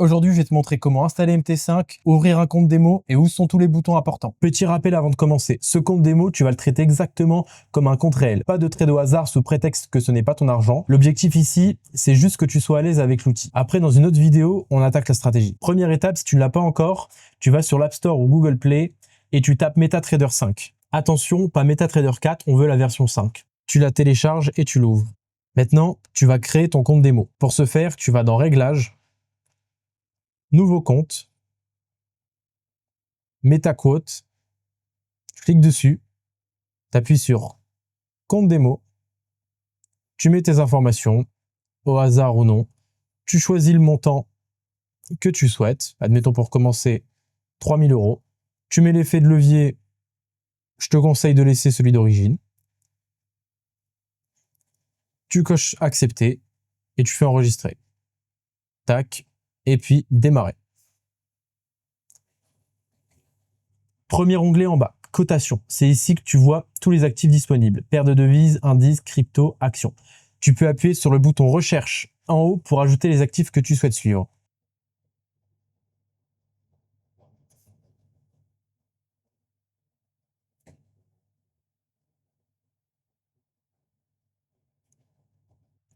Aujourd'hui, je vais te montrer comment installer MT5, ouvrir un compte démo et où sont tous les boutons importants. Petit rappel avant de commencer, ce compte démo, tu vas le traiter exactement comme un compte réel. Pas de trade au hasard sous prétexte que ce n'est pas ton argent. L'objectif ici, c'est juste que tu sois à l'aise avec l'outil. Après, dans une autre vidéo, on attaque la stratégie. Première étape, si tu ne l'as pas encore, tu vas sur l'App Store ou Google Play et tu tapes MetaTrader 5. Attention, pas MetaTrader 4, on veut la version 5. Tu la télécharges et tu l'ouvres. Maintenant, tu vas créer ton compte démo. Pour ce faire, tu vas dans Réglages, Nouveau compte, MetaQuote, tu cliques dessus, tu appuies sur compte démo, tu mets tes informations, au hasard ou non, tu choisis le montant que tu souhaites, admettons pour commencer 3000 €, tu mets l'effet de levier, je te conseille de laisser celui d'origine, tu coches accepter et tu fais enregistrer. Tac, et puis démarrer. Premier onglet en bas, cotation. C'est ici que tu vois tous les actifs disponibles. Paire de devises, indices, crypto, actions. Tu peux appuyer sur le bouton recherche en haut pour ajouter les actifs que tu souhaites suivre.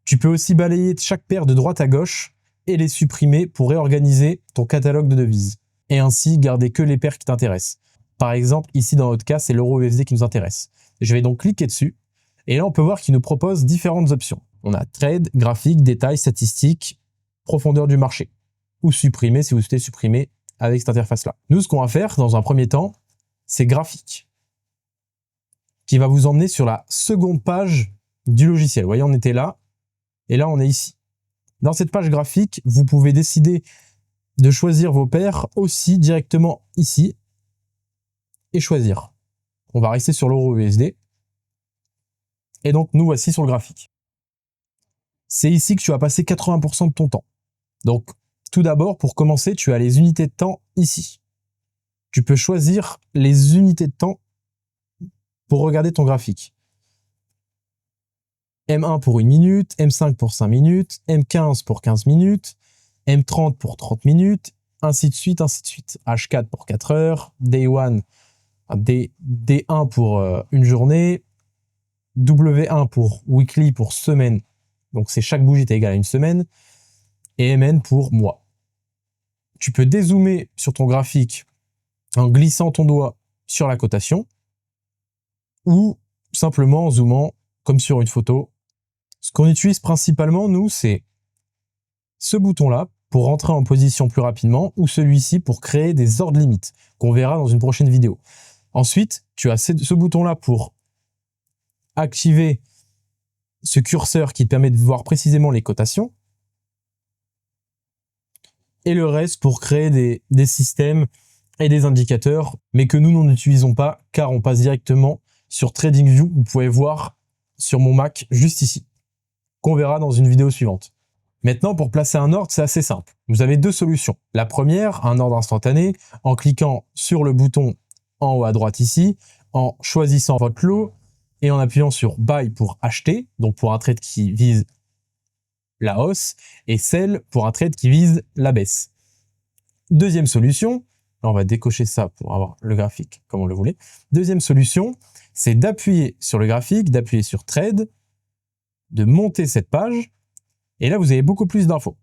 Tu peux aussi balayer chaque paire de droite à gauche et les supprimer pour réorganiser ton catalogue de devises. Et ainsi garder que les paires qui t'intéressent. Par exemple, ici dans notre cas, c'est l'euro USD qui nous intéresse. Je vais donc cliquer dessus et là on peut voir qu'il nous propose différentes options. On a trade, graphique, détail, statistiques, profondeur du marché. Ou supprimer si vous souhaitez supprimer avec cette interface-là. Nous, ce qu'on va faire dans un premier temps, c'est graphique, qui va vous emmener sur la seconde page du logiciel. Vous voyez, on était là, et là, on est ici. Dans cette page graphique, vous pouvez décider de choisir vos paires aussi directement ici, et choisir. On va rester sur l'euro USD. Et donc, nous voici sur le graphique. C'est ici que tu vas passer 80% de ton temps. Donc, tout d'abord, pour commencer, tu as les unités de temps ici. Tu peux choisir les unités de temps pour regarder ton graphique. M1 pour 1 minute, M5 pour 5 minutes, M15 pour 15 minutes, M30 pour 30 minutes, ainsi de suite, ainsi de suite. H4 pour 4 heures, Day1, D1 pour une journée, W1 pour weekly pour semaine, donc c'est chaque bougie est égale à une semaine, et MN pour mois. Tu peux dézoomer sur ton graphique en glissant ton doigt sur la cotation ou simplement en zoomant comme sur une photo. Ce qu'on utilise principalement, nous, c'est ce bouton-là pour rentrer en position plus rapidement ou celui-ci pour créer des ordres limites qu'on verra dans une prochaine vidéo. Ensuite, tu as ce bouton-là pour activer ce curseur qui te permet de voir précisément les cotations et le reste pour créer des systèmes et des indicateurs, mais que nous n'utilisons pas car on passe directement sur TradingView. Vous pouvez voir sur mon Mac juste ici, qu'on verra dans une vidéo suivante. Maintenant, pour placer un ordre, c'est assez simple. Vous avez deux solutions. La première, un ordre instantané, en cliquant sur le bouton en haut à droite ici, en choisissant votre lot et en appuyant sur Buy pour acheter, donc pour un trade qui vise la hausse, et Sell pour un trade qui vise la baisse. Deuxième solution, là on va décocher ça pour avoir le graphique comme on le voulait. Deuxième solution, c'est d'appuyer sur le graphique, d'appuyer sur Trade, de monter cette page, et là vous avez beaucoup plus d'infos.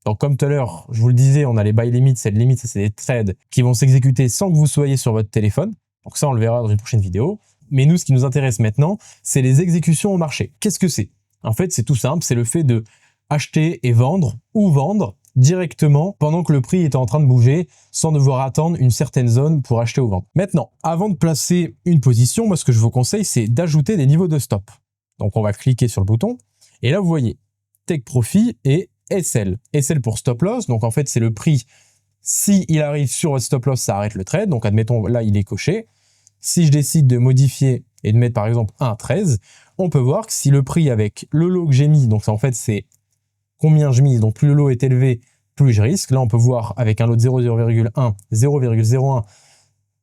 Donc comme tout à l'heure, je vous le disais, on a les buy limits, cette limite, c'est des trades qui vont s'exécuter sans que vous soyez sur votre téléphone. Donc ça, on le verra dans une prochaine vidéo. Mais nous, ce qui nous intéresse maintenant, c'est les exécutions au marché. Qu'est-ce que c'est? En fait, c'est tout simple, c'est le fait de acheter et vendre ou vendre directement pendant que le prix est en train de bouger sans devoir attendre une certaine zone pour acheter ou vendre. Maintenant, avant de placer une position, moi, ce que je vous conseille, c'est d'ajouter des niveaux de stop. Donc, on va cliquer sur le bouton et là, vous voyez Take Profit et SL. SL pour stop loss, donc en fait, c'est le prix. Si il arrive sur votre stop loss, ça arrête le trade. Donc, admettons, là, il est coché. Si je décide de modifier et de mettre, par exemple, 1,13, on peut voir que si le prix avec le lot que j'ai mis, donc ça, en fait, c'est combien je mise, donc plus le lot est élevé, plus je risque. Là, on peut voir avec un lot de 0,01, 0,01,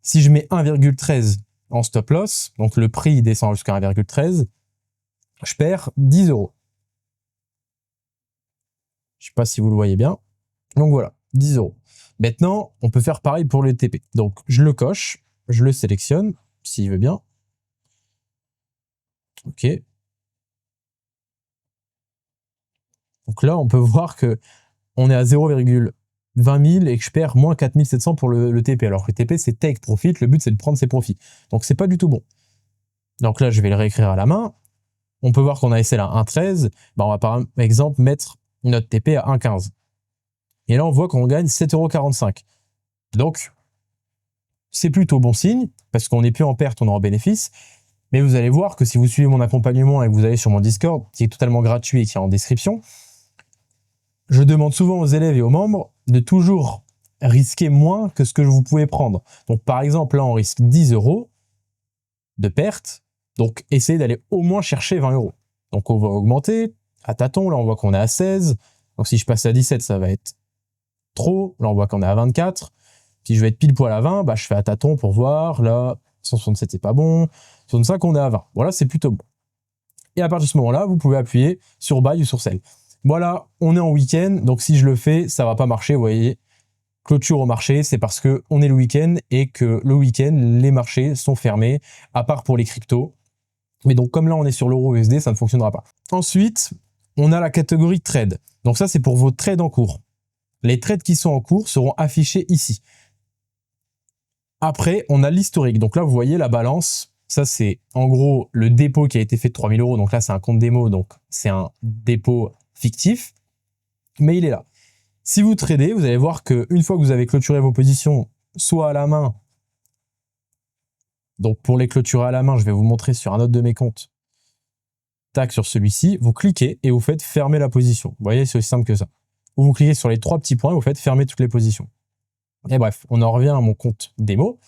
si je mets 1,13 en stop loss, donc le prix descend jusqu'à 1,13, je perds 10 €. Je ne sais pas si vous le voyez bien. Donc voilà. 10 euros. Maintenant, on peut faire pareil pour le TP. Donc, je le coche, je le sélectionne, s'il veut bien. OK. Donc là, on peut voir que on est à 0,20 000 et que je perds moins 4 700 pour le TP. Alors que le TP, c'est take profit. Le but, c'est de prendre ses profits. Donc, c'est pas du tout bon. Donc là, je vais le réécrire à la main. On peut voir qu'on a SL à 1,13. On va par exemple mettre notre TP à 1,15. Et là, on voit qu'on gagne 7,45 €. Donc, c'est plutôt bon signe, parce qu'on n'est plus en perte, on est en bénéfice. Mais vous allez voir que si vous suivez mon accompagnement et que vous allez sur mon Discord, qui est totalement gratuit et qui est en description, je demande souvent aux élèves et aux membres de toujours risquer moins que ce que vous pouvez prendre. Donc, par exemple, là, on risque 10 € de perte. Donc, essayez d'aller au moins chercher 20 €. Donc, on va augmenter à tâtons. Là, on voit qu'on est à 16. Donc, si je passe à 17, ça va être trop. Là, on voit qu'on est à 24. Si je vais être pile poil à 20, je fais à tâtons pour voir. Là, 167, c'est pas bon. 65, on est à 20. Voilà, c'est plutôt bon. Et à partir de ce moment-là, vous pouvez appuyer sur Buy ou sur Sell. Voilà, on est en week-end. Donc, si je le fais, ça va pas marcher. Vous voyez, clôture au marché, c'est parce que on est le week-end et que le week-end, les marchés sont fermés, à part pour les cryptos. Mais donc, comme là, on est sur l'euro USD, ça ne fonctionnera pas. Ensuite, on a la catégorie trade. Donc ça, c'est pour vos trades en cours. Les trades qui sont en cours seront affichés ici. Après, on a l'historique. Donc là, vous voyez la balance. Ça, c'est en gros le dépôt qui a été fait de 3 000 €. Donc là, c'est un compte démo. Donc c'est un dépôt fictif. Mais il est là. Si vous tradez, vous allez voir qu'une fois que vous avez clôturé vos positions, soit à la main. Donc pour les clôturer à la main, je vais vous montrer sur un autre de mes comptes. Tac, sur celui-ci, vous cliquez et vous faites fermer la position. Vous voyez, c'est aussi simple que ça. Ou vous cliquez sur les 3 petits points et vous faites fermer toutes les positions. Et bref, on en revient à mon compte démo.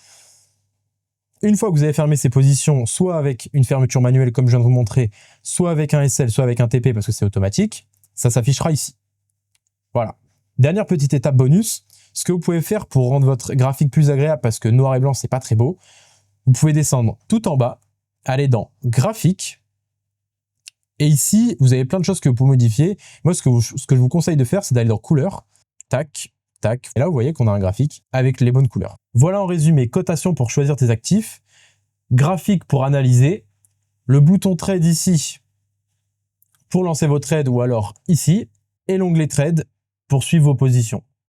Une fois que vous avez fermé ces positions, soit avec une fermeture manuelle comme je viens de vous montrer, soit avec un SL, soit avec un TP parce que c'est automatique, ça s'affichera ici. Voilà. Dernière petite étape bonus, ce que vous pouvez faire pour rendre votre graphique plus agréable parce que noir et blanc, c'est pas très beau, vous pouvez descendre tout en bas, aller dans graphique, et ici, vous avez plein de choses que vous pouvez modifier. Moi, ce que je vous conseille de faire, c'est d'aller dans couleurs, tac, tac. Et là, vous voyez qu'on a un graphique avec les bonnes couleurs. Voilà en résumé, cotation pour choisir tes actifs, graphique pour analyser, le bouton trade ici pour lancer vos trades ou alors ici, et l'onglet trade pour suivre vos positions.